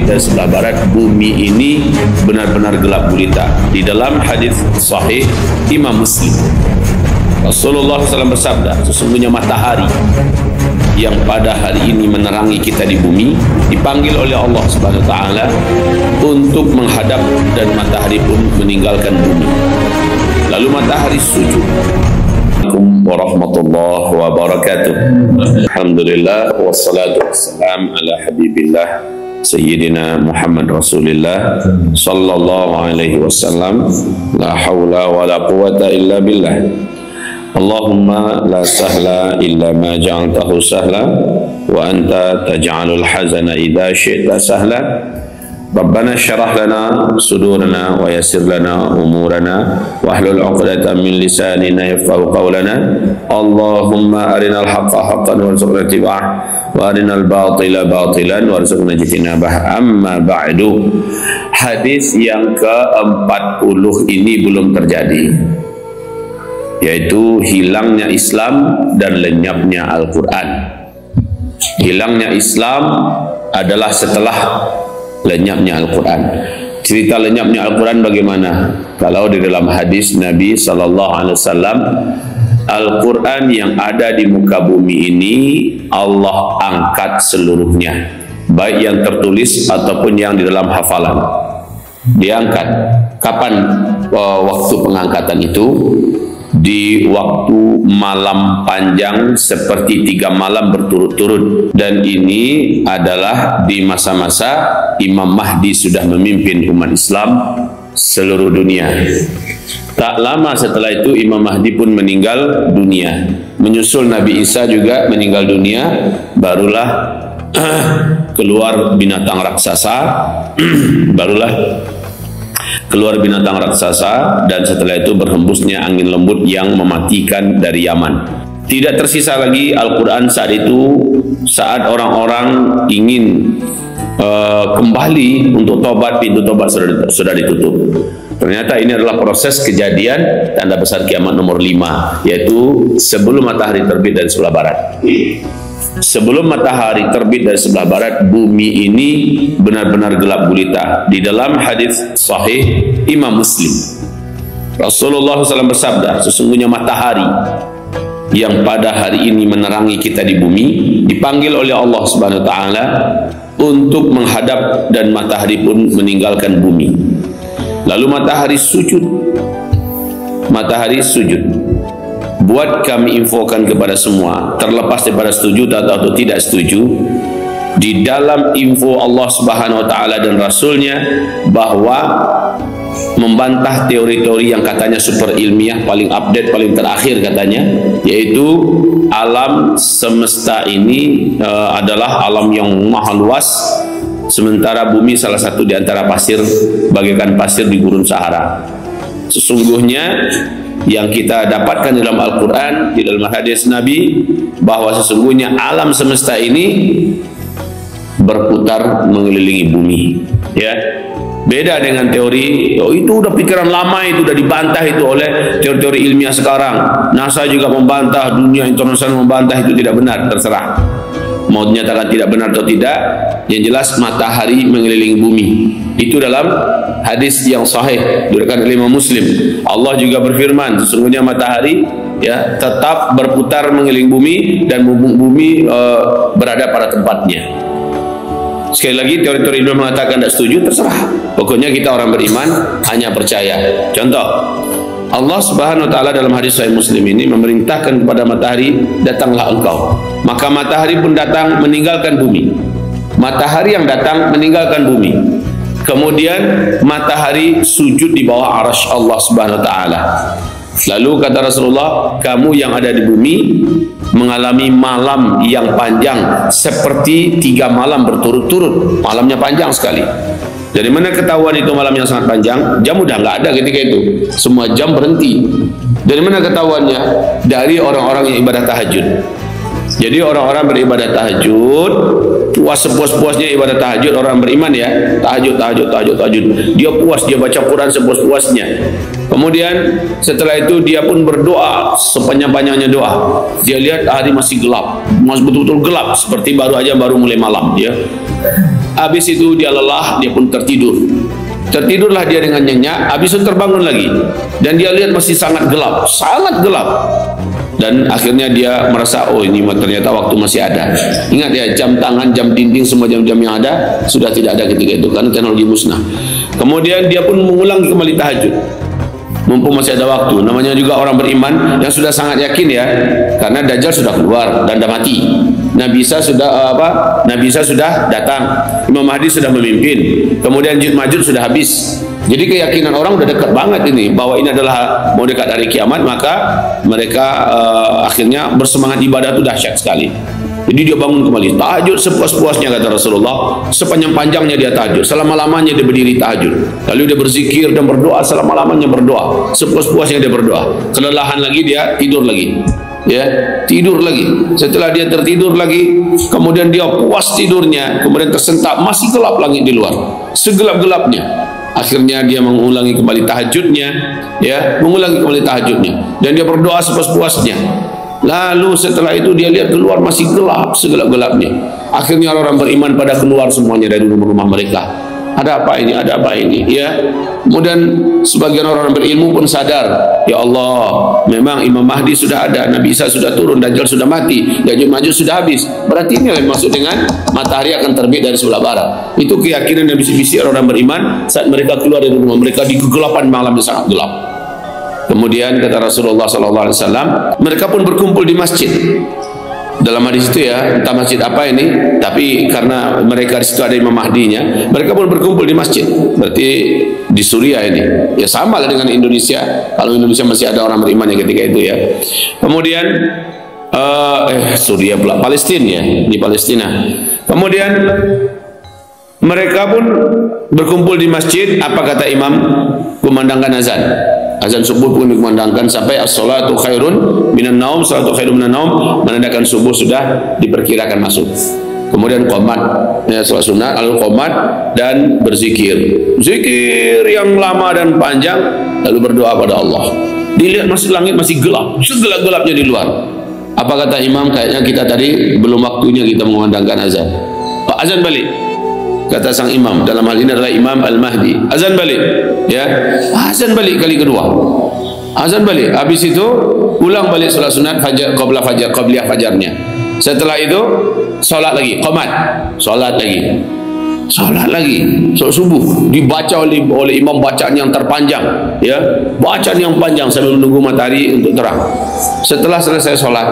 dan sebelah barat bumi ini benar-benar gelap gulita. Di dalam hadis sahih Imam Muslim, Rasulullah SAW bersabda, sesungguhnya matahari yang pada hari ini menerangi kita di bumi dipanggil oleh Allah Subhanahu wa taala untuk menghadap, dan matahari pun meninggalkan bumi. Lalu matahari sujud. Assalamualaikum warahmatullahi wabarakatuh. Alhamdulillah wassalatu wassalam ala habibillah Sayyidina Muhammad Rasulillah sallallahu alaihi wasallam. La hawla wa la quwata illa billah. Allahumma la sahla illa ma ja'altahu sahla wa anta taj'alul hazana idha syi'ta sahla. Rabbana syarah lana sudurana wa yassir lana umurana wa ahlul 'uqdatam min lisanina yafqahu qawlana. Allahumma arinal haqqa haqqan warzuqna ittiba'ah wa arinal batila batilan warzuqna ijtinabah. Amma ba'du. Hadis yang ke-40 ini belum terjadi, yaitu hilangnya Islam dan lenyapnya Al-Quran. Hilangnya Islam adalah setelah lenyapnya Al-Quran. Cerita lenyapnya Al-Quran bagaimana? Kalau di dalam hadis Nabi SAW, Al-Quran yang ada di muka bumi ini Allah angkat seluruhnya, baik yang tertulis ataupun yang di dalam hafalan. Diangkat. Kapan waktu pengangkatan itu? Di waktu malam panjang seperti 3 malam berturut-turut, dan ini adalah di masa-masa Imam Mahdi sudah memimpin umat Islam seluruh dunia. Tak lama setelah itu Imam Mahdi pun meninggal dunia, menyusul Nabi Isa juga meninggal dunia. Barulah keluar binatang raksasa dan setelah itu berhembusnya angin lembut yang mematikan dari Yaman. Tidak tersisa lagi Al-Quran saat itu, saat orang-orang ingin kembali untuk tobat, pintu tobat sudah ditutup. Ternyata ini adalah proses kejadian tanda besar kiamat nomor 5, yaitu sebelum matahari terbit dari sebelah barat. Sebelum matahari terbit dari sebelah barat, bumi ini benar-benar gelap gulita. Di dalam hadis sahih Imam Muslim, Rasulullah SAW bersabda, sesungguhnya matahari yang pada hari ini menerangi kita di bumi dipanggil oleh Allah Subhanahu wa taala untuk menghadap, dan matahari pun meninggalkan bumi. Lalu matahari sujud. Matahari sujud. Buat kami infokan kepada semua, terlepas daripada setuju atau tidak setuju, di dalam info Allah Subhanahu wa taala dan Rasulnya bahwa membantah teori-teori yang katanya super ilmiah, paling update, paling terakhir katanya, yaitu alam semesta ini adalah alam yang maha luas, sementara bumi salah satu di antara pasir, bagaikan pasir di gurun Sahara. Sesungguhnya yang kita dapatkan dalam Al-Quran, di dalam hadis Nabi, bahwa sesungguhnya alam semesta ini berputar mengelilingi bumi. Ya, beda dengan teori, oh itu udah pikiran lama, itu udah dibantah itu oleh teori-teori ilmiah sekarang. NASA juga membantah, dunia internasional membantah, itu tidak benar. Terserah mau dinyatakan tidak benar atau tidak, yang jelas matahari mengelilingi bumi. Itu dalam hadis yang sahih diriwayatkan oleh Imam Muslim. Allah juga berfirman, sesungguhnya matahari ya tetap berputar mengelilingi bumi, dan bumi berada pada tempatnya. Sekali lagi, teori-teori ilmu mengatakan tidak setuju, terserah. Pokoknya kita orang beriman hanya percaya. Contoh, Allah Subhanahu wa taala dalam hadis sahih Muslim ini memerintahkan kepada matahari, datanglah engkau. Maka matahari pun datang meninggalkan bumi. Matahari yang datang meninggalkan bumi. Kemudian matahari sujud di bawah arasy Allah Subhanahu wa taala. Lalu kata Rasulullah, kamu yang ada di bumi mengalami malam yang panjang seperti 3 malam berturut-turut. Malamnya panjang sekali. Dari mana ketahuan itu malam yang sangat panjang? Jam udah nggak ada ketika itu, semua jam berhenti. Dari mana ketahuannya? Dari orang-orang yang ibadah tahajud. Jadi orang-orang beribadah tahajud, puas sepuas-puasnya ibadah tahajud. Orang beriman ya, tahajud. Dia puas, dia baca Quran sepuas-puasnya. Kemudian setelah itu dia pun berdoa sepanjang-panjangnya doa. Dia lihat hari masih gelap, masih betul-betul gelap, seperti baru mulai malam. Ya, habis itu dia lelah, dia pun tertidur. Tertidurlah dia dengan nyenyak, habis itu terbangun lagi. Dan dia lihat masih sangat gelap. Dan akhirnya dia merasa, oh ini ternyata waktu masih ada. Ingat ya, jam tangan, jam dinding, semua jam-jam yang ada sudah tidak ada ketika itu, karena teknologi musnah. Kemudian dia pun mengulangi kembali tahajud, mumpung masih ada waktu. Namanya juga orang beriman yang sudah sangat yakin ya, karena Dajjal sudah keluar dan dah mati. Nabi Isa sudah datang, Imam Mahdi sudah memimpin, kemudian Ya'juj Ma'juj sudah habis. Jadi keyakinan orang udah dekat banget ini, bahwa ini adalah mau dekat dari kiamat. Maka mereka akhirnya bersemangat ibadah itu dahsyat sekali. Jadi dia bangun kembali, tahajud sepuas-puasnya kata Rasulullah. Sepanjang-panjangnya dia tahajud, selama-lamanya dia berdiri tahajud. Lalu dia berzikir dan berdoa, selama-lamanya berdoa, sepuas-puasnya dia berdoa. Kelelahan lagi dia tidur lagi. Ya, tidur lagi. Setelah dia tertidur lagi, kemudian dia puas tidurnya, kemudian tersentak masih gelap langit di luar, segelap-gelapnya. Akhirnya dia mengulangi kembali tahajudnya, ya, mengulangi kembali tahajudnya, dan dia berdoa sepuas-puasnya. Lalu setelah itu dia lihat keluar masih gelap, segelap-gelapnya. Akhirnya orang beriman pada keluar semuanya dari rumah-rumah mereka. Ada apa ini? Ada apa ini? Ya. Kemudian sebagian orang berilmu pun sadar, ya Allah, memang Imam Mahdi sudah ada, Nabi Isa sudah turun, Dajjal sudah mati, Ya'juj Ma'juj sudah habis. Berarti ini yang maksud dengan matahari akan terbit dari sebelah barat. Itu keyakinan yang bisik-bisik orang beriman saat mereka keluar dari rumah mereka di kegelapan malam yang sangat gelap. Kemudian kata Rasulullah SAW, mereka pun berkumpul di masjid. Dalam hadis itu ya, entah masjid apa ini, tapi karena mereka di situ ada Imam Mahdinya, mereka pun berkumpul di masjid. Berarti di Suriah ini, ya sama lah dengan Indonesia. Kalau Indonesia masih ada orang beriman ya ketika itu ya. Kemudian Suriah pula, Palestina ya, di Palestina. Kemudian mereka pun berkumpul di masjid. Apa kata imam? Kumandangkan azan. Azan subuh pun dikumandangkan sampai as-salatu khairun minan naum, salatu khairun minan naum, menandakan subuh sudah diperkirakan masuk. Kemudian qomat, ya, salat sunat, lalu qomat dan berzikir. Zikir yang lama dan panjang, lalu berdoa pada Allah. Dilihat masih langit masih gelap, segelap-gelapnya di luar. Apa kata imam? Kayaknya kita tadi belum waktunya kita mengumandangkan azan. Pak, azan balik. Kata sang imam, dalam hal ini adalah Imam Al-Mahdi, azan balik, ya, azan balik kali kedua, azan balik. Habis itu ulang balik salat sunat fajar, qabliyah fajarnya. Setelah itu solat lagi, qomat, solat lagi, solat subuh, dibaca oleh imam bacaan yang terpanjang, ya, bacaan yang panjang sambil menunggu matahari untuk terang. Setelah selesai solat,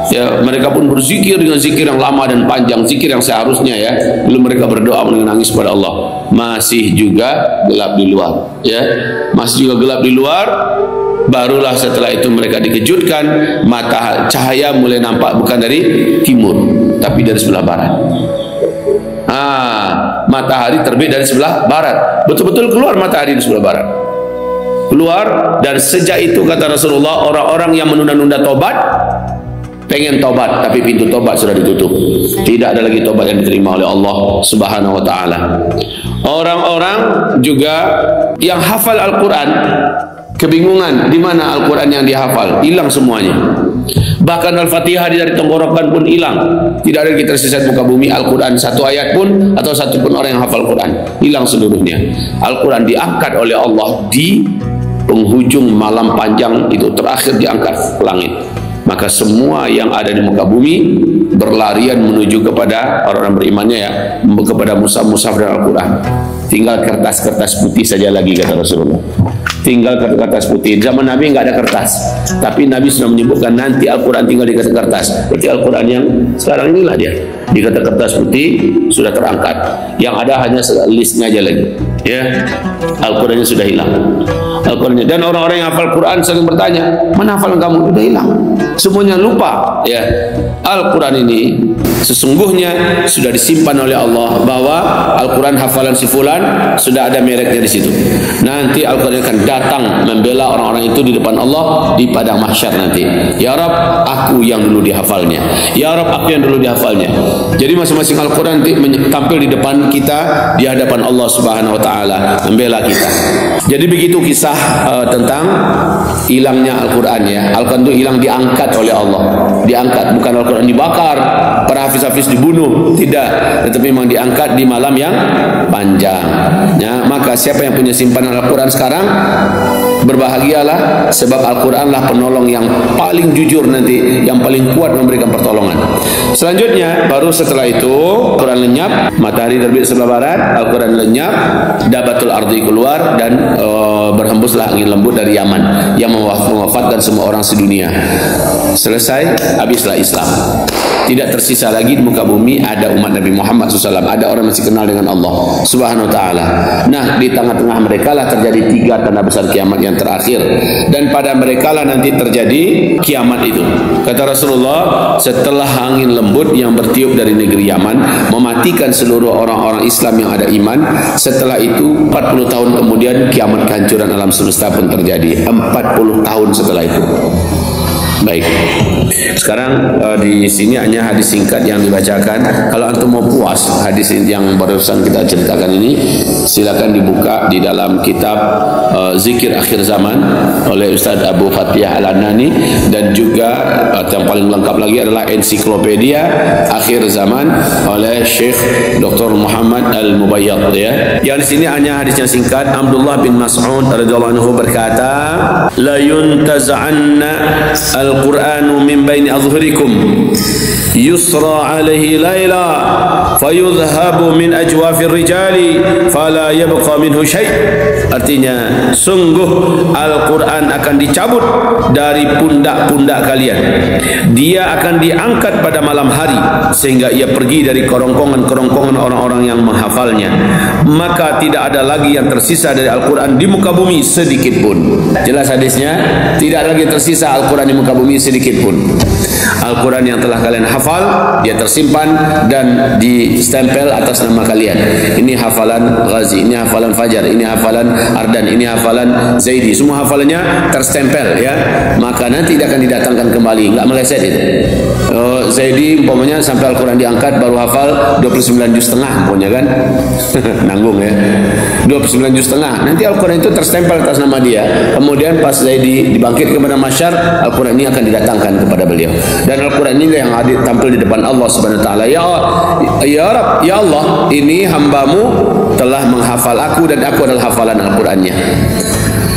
ya, mereka pun berzikir dengan zikir yang lama dan panjang, zikir yang seharusnya ya. Lalu mereka berdoa menangis kepada Allah. Masih juga gelap di luar, ya, masih juga gelap di luar. Barulah setelah itu mereka dikejutkan, cahaya mulai nampak bukan dari timur, tapi dari sebelah barat. Matahari terbit dari sebelah barat. Betul-betul keluar matahari di sebelah barat. Keluar, dan sejak itu kata Rasulullah, orang-orang yang menunda-nunda tobat, pengen tobat tapi pintu tobat sudah ditutup. Tidak ada lagi tobat yang diterima oleh Allah Subhanahu wa taala. Orang-orang juga yang hafal Al-Qur'an kebingungan di mana Al-Qur'an yang dihafal, hilang semuanya. Bahkan Al-Fatihah dari tenggorokan pun hilang. Tidak ada lagi tersisa muka bumi Al-Qur'an satu ayat pun atau satu pun orang yang hafal Quran, hilang seluruhnya. Al-Qur'an diangkat oleh Allah di penghujung malam panjang itu, terakhir diangkat ke langit. Maka semua yang ada di muka bumi berlarian menuju kepada orang berimannya ya, kepada mushaf dan Al-Quran. Tinggal kertas-kertas putih saja lagi kata Rasulullah. Tinggal kertas putih. Zaman Nabi nggak ada kertas, tapi Nabi sudah menyebutkan nanti Al-Quran tinggal di kertas. Berarti Al-Quran yang sekarang inilah dia di kertas putih sudah terangkat. Yang ada hanya listnya aja lagi. Ya, Al-Qurannya sudah hilang. Al-Qurannya, dan orang-orang yang hafal Quran sering bertanya, mana hafalan kamu? Sudah hilang. Semuanya lupa. Ya, Al-Quran ini sesungguhnya sudah disimpan oleh Allah, bahwa Al-Quran hafalan si fulan sudah ada mereknya di situ. Nanti Al-Quran akan datang membela orang-orang itu di depan Allah di padang mahsyar nanti. Ya Rabb, aku yang dulu dihafalnya. Ya Rabb, aku yang dulu dihafalnya. Jadi masing-masing Al-Quran tampil di depan kita di hadapan Allah Subhanahu wa taala membela kita. Jadi begitu kisah tentang hilangnya Al-Quran ya. Al-Quran itu hilang, diangkat oleh Allah. Diangkat, bukan Al-Quran dibakar, para hafiz-hafiz dibunuh, tidak, tetapi memang diangkat di malam yang panjang ya. Maka siapa yang punya simpanan Al-Quran sekarang, berbahagialah, sebab Al-Quran lah penolong yang paling jujur nanti, yang paling kuat memberikan pertolongan. Selanjutnya, baru setelah itu Al-Quran lenyap, matahari terbit sebelah barat, Al-Quran lenyap, dabatul ardi keluar, dan berhembuslah angin lembut dari Yaman yang mewafatkan semua orang sedunia. Selesai, habislah Islam. Tidak tersisa lagi di muka bumi ada umat Nabi Muhammad SAW, ada orang masih kenal dengan Allah Subhanahu Wa Taala. Nah, di tengah-tengah mereka lah terjadi 3 tanda besar kiamat yang terakhir, dan pada mereka lah nanti terjadi kiamat itu. Kata Rasulullah, setelah angin lembut yang bertiup dari negeri Yaman mematikan seluruh orang-orang Islam yang ada iman, setelah itu 40 tahun kemudian kiamat kehancuran alam semesta pun terjadi. 40 tahun setelah itu. Baik. Sekarang di sini hanya hadis singkat yang dibacakan. Kalau antum mau puas hadis yang barusan kita ceritakan ini, silakan dibuka di dalam kitab Zikir Akhir Zaman oleh Ustaz Abu Fatihah Al-Annani, dan juga yang paling lengkap lagi adalah Ensiklopedia Akhir Zaman oleh Syekh Dr. Muhammad Al-Mubayyad ya. Yang di sini hanya hadis yang singkat. Abdullah bin Mas'ud radhiyallahu anhu berkata, la yuntaz'anna al-Qur'anu min baini azhurikum yusra alaihi laila fayudhabu min ajwafir rijali fala yabqa minhu syai'. Artinya, sungguh Al-Quran akan dicabut dari pundak-pundak kalian, dia akan diangkat pada malam hari sehingga ia pergi dari kerongkongan-kerongkongan orang-orang yang menghafalnya, maka tidak ada lagi yang tersisa dari Al-Quran di muka bumi sedikit pun. Jelas hadisnya, tidak lagi tersisa Al-Quran di muka bumi sedikit pun. Al-Quran yang telah kalian hafal, dia tersimpan dan distempel atas nama kalian. Ini hafalan Ghazi, ini hafalan Fajar, ini hafalan Ardan, ini hafalan Zaidi. Semua hafalannya terstempel ya. Maka nanti dia akan didatangkan kembali, enggak meleset itu. Zaidi umpamanya sampai Al-Quran diangkat baru hafal 29 juz setengah umpamanya kan. Nanggung ya. 29 juz setengah. Nanti Al-Quran itu terstempel atas nama dia. Kemudian pas Zaidi dibangkit kepada masyar, Al-Quran ini akan didatangkan kepada beliau. Dan Al-Quran ini yang hadir tampil di depan Allah Subhanahu Wa Taala. Ya Rabb, ya Allah, ini hambamu telah menghafal aku dan aku adalah hafalan Al-Qurannya.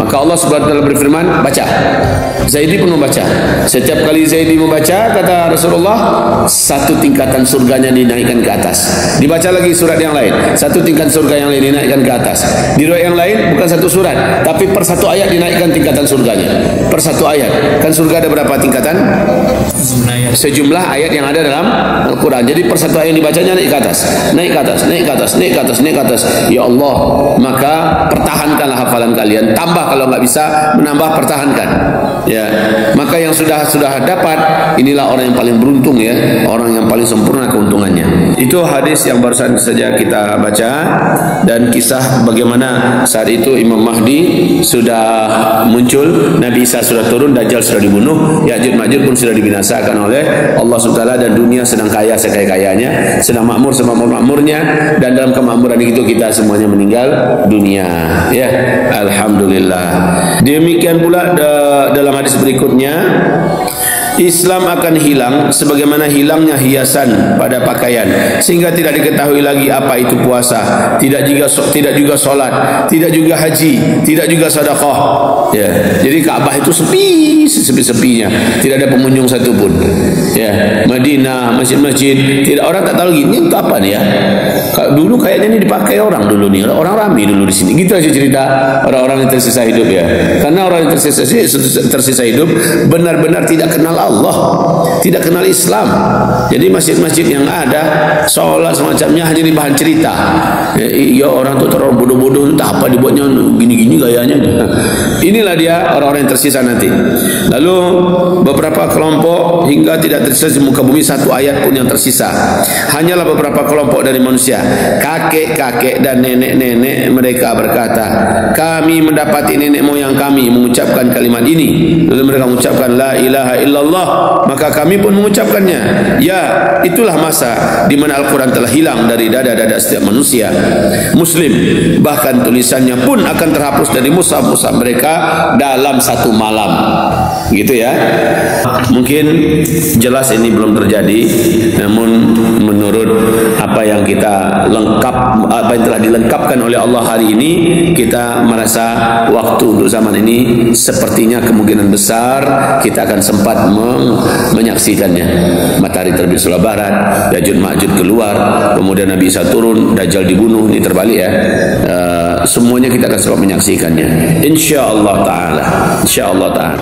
Maka Allah Subhanahu Wa Taala berfirman, baca. Zaidi pun membaca. Setiap kali Zaidi membaca, kata Rasulullah, satu tingkatan surganya dinaikkan ke atas. Dibaca lagi surat yang lain, satu tingkatan surga yang lain dinaikkan ke atas. Di riwayat yang lain bukan satu surat, tapi per satu ayat dinaikkan tingkatan surganya. Per satu ayat. Kan surga ada berapa tingkatan? Sejumlah ayat yang ada dalam Al-Quran. Jadi per satu ayat yang dibacanya naik ke atas, naik ke atas, naik ke atas, naik ke atas, naik ke atas. Ya Allah, maka pertahankanlah hafalan kalian. Tambah kalau nggak bisa, menambah, pertahankan. Ya, maka yang sudah dapat, inilah orang yang paling beruntung ya, orang yang paling sempurna keuntungannya. Itu hadis yang barusan saja kita baca, dan kisah bagaimana saat itu Imam Mahdi sudah muncul, Nabi Isa sudah turun, Dajjal sudah dibunuh, Ya'juj Ma'juj pun sudah dibinasakan oleh Allah SWT, dan dunia sedang kaya sekaya-kayanya, sedang makmur semakmur-makmurnya, dan dalam kemakmuran itu kita semuanya meninggal dunia. Ya, alhamdulillah. Demikian pula dalam hadis berikutnya, Islam akan hilang sebagaimana hilangnya hiasan pada pakaian, sehingga tidak diketahui lagi apa itu puasa, tidak juga solat, tidak juga haji, tidak juga sedekah. Ya, jadi Ka'bah itu sepi-sepinya, tidak ada pengunjung satupun. Ya, Madinah, masjid-masjid, tidak, orang tak tahu lagi ini untuk apa nih ya. Dulu kayaknya ini dipakai orang dulu nih, orang ramai dulu di sini. Gitu aja cerita orang-orang yang tersisa hidup ya. Karena orang yang tersisa hidup benar-benar tidak kenal Allah, tidak kenal Islam. Jadi masjid-masjid yang ada sholat semacamnya hanya di bahan cerita. Ya orang tuh terlalu bodoh-bodoh, entah apa dibuatnya gini-gini gayanya. Inilah dia orang-orang yang tersisa nanti. Lalu beberapa kelompok hingga tidak tersisa di muka bumi satu ayat pun yang tersisa. Hanyalah beberapa kelompok dari manusia, kakek-kakek dan nenek-nenek mereka berkata, kami mendapati nenek moyang kami mengucapkan kalimat ini. Lalu mereka mengucapkan la ilaha illallah, maka kami Kami pun mengucapkannya. Ya, itulah masa di mana Al-Quran telah hilang dari dada-dada setiap manusia Muslim. Bahkan tulisannya pun akan terhapus dari mushaf-mushaf mereka dalam satu malam. Gitu ya. Mungkin jelas ini belum terjadi, namun menurut apa yang kita apa yang telah dilengkapkan oleh Allah hari ini, kita merasa waktu untuk zaman ini sepertinya kemungkinan besar kita akan sempat menyaksikannya. Matahari terbit sebelah barat, Ya'juj Ma'juj keluar, kemudian Nabi Isa turun, Dajjal dibunuh, ini terbalik ya. Semuanya kita akan sempat menyaksikannya. Insyaallah taala. Insyaallah taala.